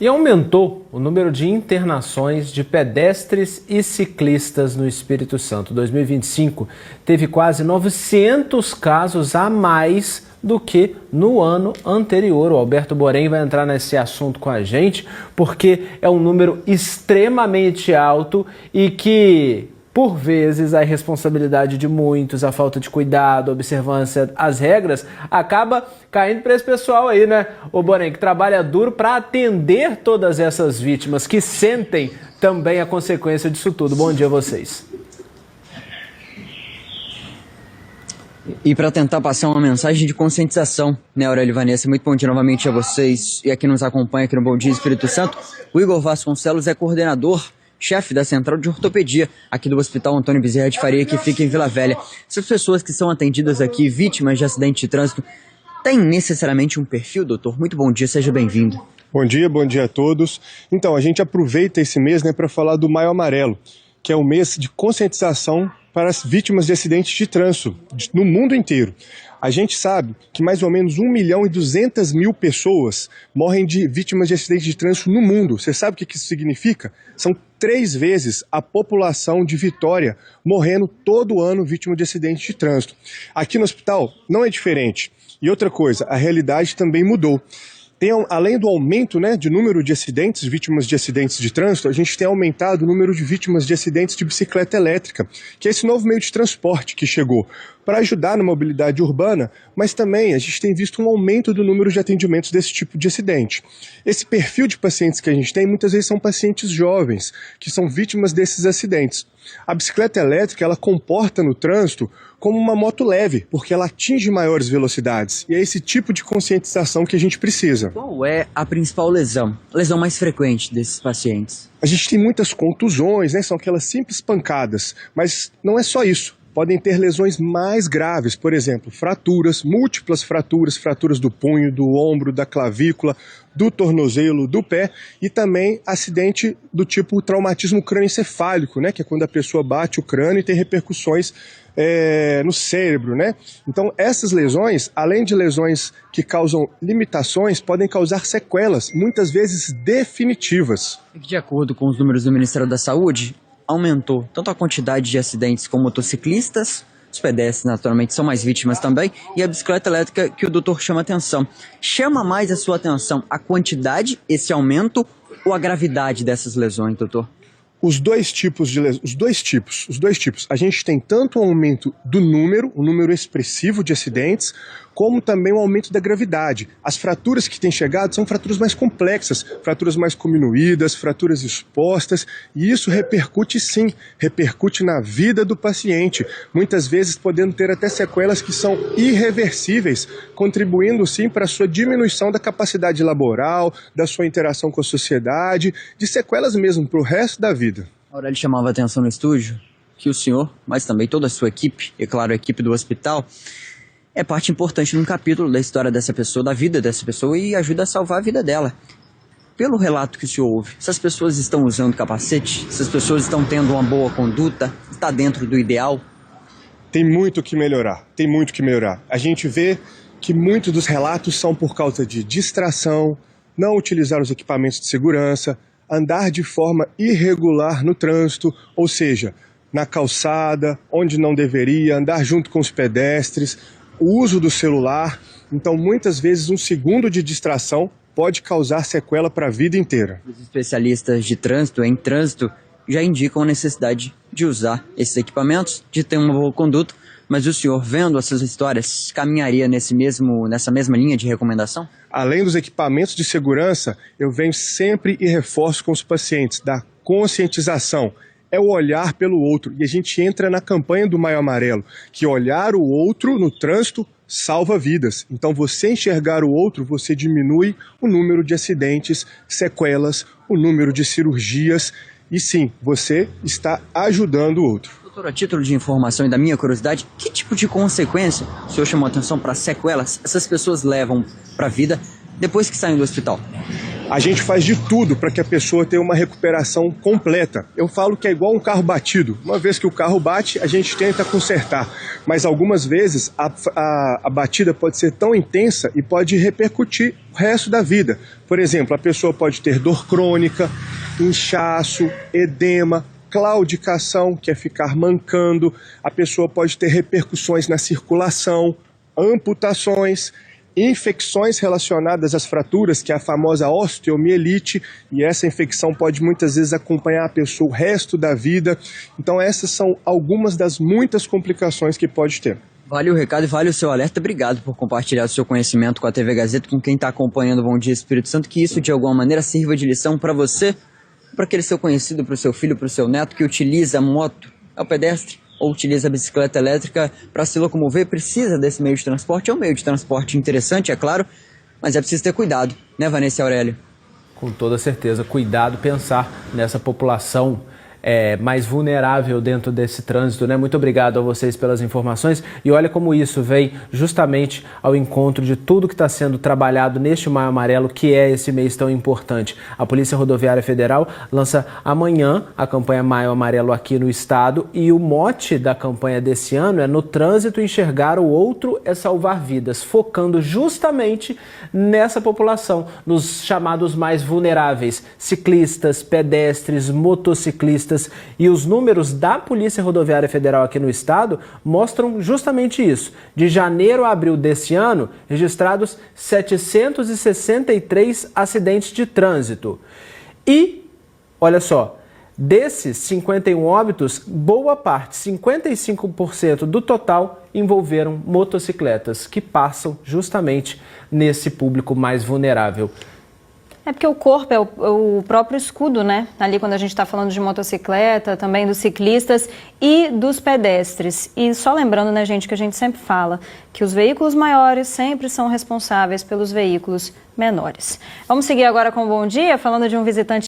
E aumentou o número de internações de pedestres e ciclistas no Espírito Santo. 2025 teve quase 900 casos a mais do que no ano anterior. O Alberto Borém vai entrar nesse assunto com a gente, porque é um número extremamente alto e que, por vezes, a irresponsabilidade de muitos, a falta de cuidado, a observância às regras, acaba caindo para esse pessoal aí, né, ô Borém, que trabalha duro para atender todas essas vítimas que sentem também a consequência disso tudo. Bom dia a vocês. E para tentar passar uma mensagem de conscientização, né, Aurélio e Vanessa? Muito bom dia novamente a vocês e a quem nos acompanha aqui no Bom Dia Espírito Santo. O Igor Vasconcelos é coordenador, chefe da Central de Ortopedia aqui do Hospital Antônio Bezerra de Faria, que fica em Vila Velha. Essas pessoas que são atendidas aqui, vítimas de acidente de trânsito, têm necessariamente um perfil, doutor? Muito bom dia, seja bem-vindo. Bom dia a todos. Então, a gente aproveita esse mês, né, para falar do Maio Amarelo, que é o mês de conscientização para as vítimas de acidentes de trânsito no mundo inteiro. A gente sabe que mais ou menos 1.200.000 pessoas morrem de vítimas de acidentes de trânsito no mundo. Você sabe o que isso significa? São 3 vezes a população de Vitória morrendo todo ano vítima de acidente de trânsito. Aqui no hospital não é diferente. E outra coisa, a realidade também mudou. Além do aumento, né, de número de acidentes, vítimas de acidentes de trânsito, a gente tem aumentado o número de vítimas de acidentes de bicicleta elétrica, que é esse novo meio de transporte que chegou para ajudar na mobilidade urbana, mas também a gente tem visto um aumento do número de atendimentos desse tipo de acidente. Esse perfil de pacientes que a gente tem, muitas vezes são pacientes jovens, que são vítimas desses acidentes. A bicicleta elétrica, ela comporta no trânsito como uma moto leve, porque ela atinge maiores velocidades. E é esse tipo de conscientização que a gente precisa. Qual é a principal lesão mais frequente desses pacientes? A gente tem muitas contusões, né? São aquelas simples pancadas, mas não é só isso. Podem ter lesões mais graves, por exemplo, fraturas, múltiplas fraturas, fraturas do punho, do ombro, da clavícula, do tornozelo, do pé, e também acidente do tipo traumatismo crânioencefálico, né, que é quando a pessoa bate o crânio e tem repercussões no cérebro, né? Então essas lesões, além de lesões que causam limitações, podem causar sequelas, muitas vezes definitivas. De acordo com os números do Ministério da Saúde, aumentou tanto a quantidade de acidentes com motociclistas, os pedestres naturalmente são mais vítimas também, e a bicicleta elétrica que o doutor chama atenção. Chama mais a sua atenção a quantidade, esse aumento, ou a gravidade dessas lesões, doutor? Os dois tipos. A gente tem tanto um aumento do número, um número expressivo de acidentes, como também um aumento da gravidade. As fraturas que têm chegado são fraturas mais complexas, fraturas mais cominuídas, fraturas expostas, e isso repercute na vida do paciente, muitas vezes podendo ter até sequelas que são irreversíveis, contribuindo sim para a sua diminuição da capacidade laboral, da sua interação com a sociedade, de sequelas mesmo para o resto da vida. Aurélio chamava a atenção no estúdio que o senhor, mas também toda a sua equipe, e claro a equipe do hospital, é parte importante num capítulo da história dessa pessoa, da vida dessa pessoa, e ajuda a salvar a vida dela. Pelo relato que o senhor ouve, essas pessoas estão usando capacete? Essas pessoas estão tendo uma boa conduta? Está dentro do ideal? Tem muito que melhorar. A gente vê que muitos dos relatos são por causa de distração, não utilizar os equipamentos de segurança, andar de forma irregular no trânsito, ou seja, na calçada, onde não deveria, andar junto com os pedestres, o uso do celular. Então, muitas vezes, um segundo de distração pode causar sequela para a vida inteira. Os especialistas de trânsito, em trânsito, já indicam a necessidade de usar esses equipamentos, de ter uma boa conduta, mas o senhor, vendo essas histórias, caminharia nessa mesma linha de recomendação? Além dos equipamentos de segurança, eu venho sempre e reforço com os pacientes da conscientização. É o olhar pelo outro. E a gente entra na campanha do Maio Amarelo, que olhar o outro no trânsito salva vidas. Então, você enxergar o outro, você diminui o número de acidentes, sequelas, o número de cirurgias. E sim, você está ajudando o outro. Doutor, a título de informação e da minha curiosidade, que tipo de consequência o senhor chamou a atenção para sequelas essas pessoas levam para a vida depois que saem do hospital? A gente faz de tudo para que a pessoa tenha uma recuperação completa. Eu falo que é igual um carro batido. Uma vez que o carro bate, a gente tenta consertar. Mas algumas vezes a batida pode ser tão intensa e pode repercutir o resto da vida. Por exemplo, a pessoa pode ter dor crônica, inchaço, edema, claudicação, que é ficar mancando. A pessoa pode ter repercussões na circulação, amputações, infecções relacionadas às fraturas, que é a famosa osteomielite, e essa infecção pode muitas vezes acompanhar a pessoa o resto da vida. Então essas são algumas das muitas complicações que pode ter. Vale o recado e vale o seu alerta. Obrigado por compartilhar o seu conhecimento com a TV Gazeta, com quem está acompanhando o Bom Dia Espírito Santo, que isso de alguma maneira sirva de lição para você, para aquele seu conhecido, para o seu filho, para o seu neto que utiliza a moto, é o pedestre, ou utiliza a bicicleta elétrica para se locomover, precisa desse meio de transporte. É um meio de transporte interessante, é claro, mas é preciso ter cuidado, né, Vanessa e Aurélio? Com toda certeza, cuidado, pensar nessa população mais vulnerável dentro desse trânsito, né? Muito obrigado a vocês pelas informações e olha como isso vem justamente ao encontro de tudo que está sendo trabalhado neste Maio Amarelo, que é esse mês tão importante. A Polícia Rodoviária Federal lança amanhã a campanha Maio Amarelo aqui no estado e o mote da campanha desse ano é "No trânsito enxergar o outro é salvar vidas", focando justamente nessa população, nos chamados mais vulneráveis, ciclistas, pedestres, motociclistas. E os números da Polícia Rodoviária Federal aqui no estado mostram justamente isso. De janeiro a abril desse ano, registrados 763 acidentes de trânsito. E, olha só, desses 51 óbitos, boa parte, 55% do total, envolveram motocicletas, que passam justamente nesse público mais vulnerável. É porque o corpo é o próprio escudo, né? Ali quando a gente está falando de motocicleta, também dos ciclistas e dos pedestres. E só lembrando, né, gente, que a gente sempre fala que os veículos maiores sempre são responsáveis pelos veículos menores. Vamos seguir agora com o Bom Dia, falando de um visitante